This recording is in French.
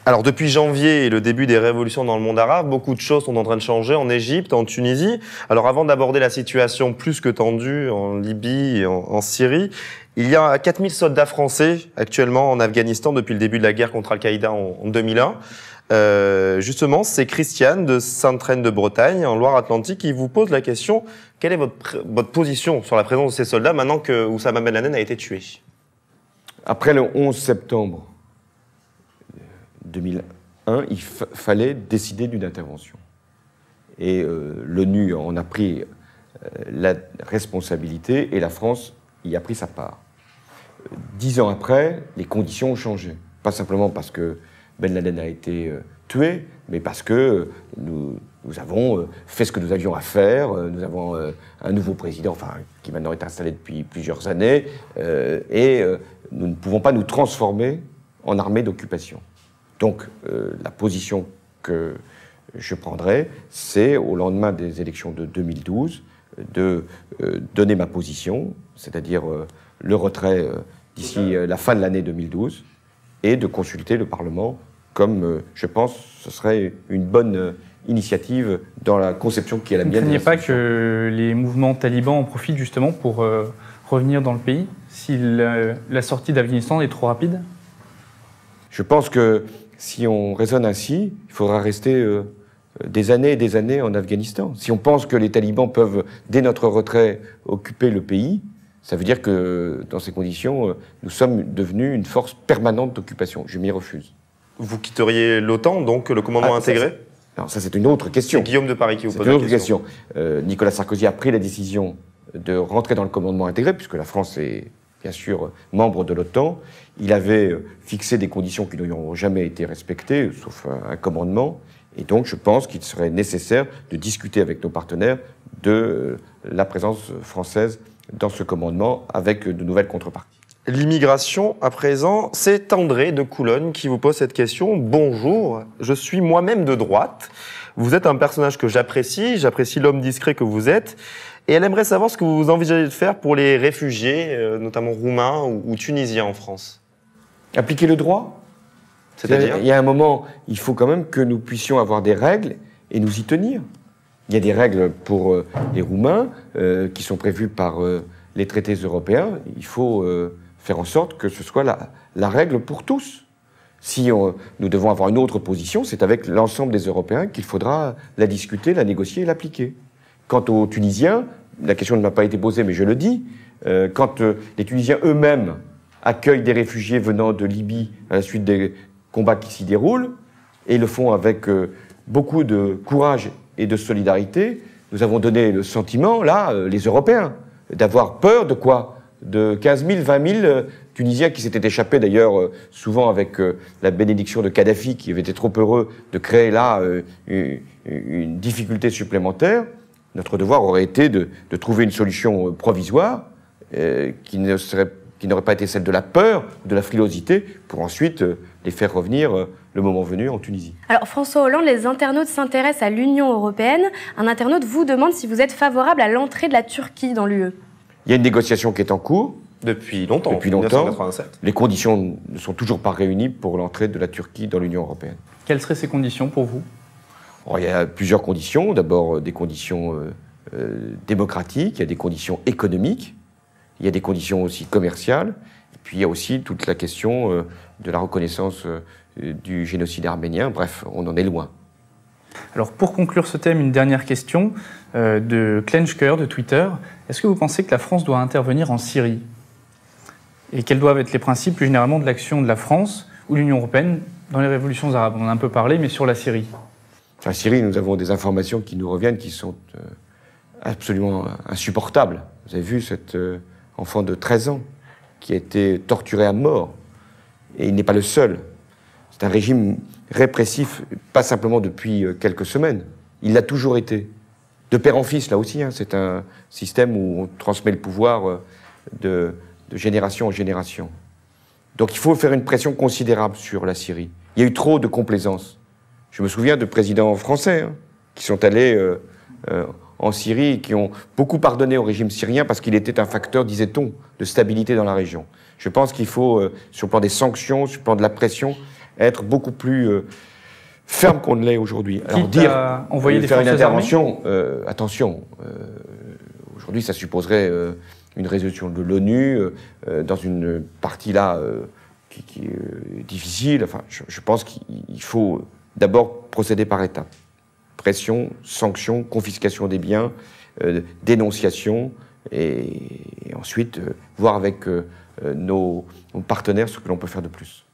Alors depuis janvier et le début des révolutions dans le monde arabe, beaucoup de choses sont en train de changer en Égypte, en Tunisie. Alors avant d'aborder la situation plus que tendue en Libye et en Syrie, il y a 4000 soldats français actuellement en Afghanistan depuis le début de la guerre contre Al-Qaïda en 2001. Justement, c'est Christiane de Sainte-Reine de Bretagne, en Loire-Atlantique, qui vous pose la question: quelle est votre position sur la présence de ces soldats maintenant que Oussama Ben Laden a été tué? Après le 11 septembre 2001, il fallait décider d'une intervention. Et l'ONU en a pris la responsabilité et la France y a pris sa part. 10 ans après, les conditions ont changé. Pas simplement parce que Ben Laden a été tué, mais parce que nous avons fait ce que nous avions à faire. Nous avons un nouveau président, enfin, qui maintenant est installé depuis plusieurs années, et nous ne pouvons pas nous transformer en armée d'occupation. Donc, la position que je prendrai, c'est, au lendemain des élections de 2012, de donner ma position, c'est-à-dire le retrait d'ici la fin de l'année 2012, et de consulter le Parlement, comme je pense ce serait une bonne initiative dans la conception qui est la mienne. Vous ne craignez pas que les mouvements talibans en profitent justement pour revenir dans le pays, si la sortie d'Afghanistan est trop rapide? Je pense que si on raisonne ainsi, il faudra rester des années et des années en Afghanistan. Si on pense que les talibans peuvent, dès notre retrait, occuper le pays, ça veut dire que, dans ces conditions, nous sommes devenus une force permanente d'occupation. Je m'y refuse. Vous quitteriez l'OTAN, donc le commandement intégré? Non, ça c'est une autre question. C'est Guillaume de Paris qui vous pose la question. C'est une autre question. Nicolas Sarkozy a pris la décision de rentrer dans le commandement intégré, puisque la France est bien sûr membre de l'OTAN. Il avait fixé des conditions qui n'ont jamais été respectées, sauf un commandement. Et donc je pense qu'il serait nécessaire de discuter avec nos partenaires de la présence française dans ce commandement avec de nouvelles contreparties. L'immigration, à présent, c'est André de Coulogne qui vous pose cette question. Bonjour, je suis moi-même de droite. Vous êtes un personnage que j'apprécie l'homme discret que vous êtes. Et elle aimerait savoir ce que vous envisagez de faire pour les réfugiés, notamment roumains ou tunisiens en France. Appliquer le droit? C'est-à-dire, il y a un moment, il faut quand même que nous puissions avoir des règles et nous y tenir. Il y a des règles pour les Roumains qui sont prévues par les traités européens. Il faut faire en sorte que ce soit la règle pour tous. Si nous devons avoir une autre position, c'est avec l'ensemble des Européens qu'il faudra la discuter, la négocier et l'appliquer. Quant aux Tunisiens, la question ne m'a pas été posée, mais je le dis, quand les Tunisiens eux-mêmes accueillent des réfugiés venant de Libye à la suite des combats qui s'y déroulent, et le font avec beaucoup de courage et de solidarité, nous avons donné le sentiment, là, les Européens, d'avoir peur de quoi? De 15 000, 20 000 Tunisiens qui s'étaient échappés, d'ailleurs, souvent avec la bénédiction de Kadhafi, qui avait été trop heureux de créer là une difficulté supplémentaire. Notre devoir aurait été de trouver une solution provisoire qui n'aurait pas été celle de la peur, de la frilosité, pour ensuite les faire revenir le moment venu en Tunisie. Alors François Hollande, les internautes s'intéressent à l'Union européenne. Un internaute vous demande si vous êtes favorable à l'entrée de la Turquie dans l'UE. Il y a une négociation qui est en cours. Depuis longtemps. Depuis longtemps. 1987. Les conditions ne sont toujours pas réunies pour l'entrée de la Turquie dans l'Union européenne. Quelles seraient ces conditions pour vous? Il y a plusieurs conditions. D'abord, des conditions démocratiques, il y a des conditions économiques, il y a des conditions aussi commerciales, et puis il y a aussi toute la question de la reconnaissance du génocide arménien. Bref, on en est loin. Alors pour conclure ce thème, une dernière question de Klensker de Twitter. Est-ce que vous pensez que la France doit intervenir en Syrie? Et quels doivent être les principes plus généralement de l'action de la France ou de l'Union européenne dans les révolutions arabes? On en a un peu parlé, mais sur la Syrie. En Syrie, nous avons des informations qui nous reviennent qui sont absolument insupportables. Vous avez vu cet enfant de 13 ans qui a été torturé à mort. Et il n'est pas le seul. C'est un régime répressif, pas simplement depuis quelques semaines. Il l'a toujours été. De père en fils, là aussi. C'est un système où on transmet le pouvoir de génération en génération. Donc il faut faire une pression considérable sur la Syrie. Il y a eu trop de complaisance. Je me souviens de présidents français qui sont allés en Syrie et qui ont beaucoup pardonné au régime syrien parce qu'il était un facteur, disait-on, de stabilité dans la région. Je pense qu'il faut, sur le plan des sanctions, sur le plan de la pression, être beaucoup plus ferme qu'on ne l'est aujourd'hui. Alors faire une intervention, attention, aujourd'hui ça supposerait une résolution de l'ONU dans une partie là qui est difficile. Enfin, je pense qu'il faut d'abord procéder par étapes. Pression, sanction, confiscation des biens, dénonciation, et ensuite voir avec nos partenaires ce que l'on peut faire de plus.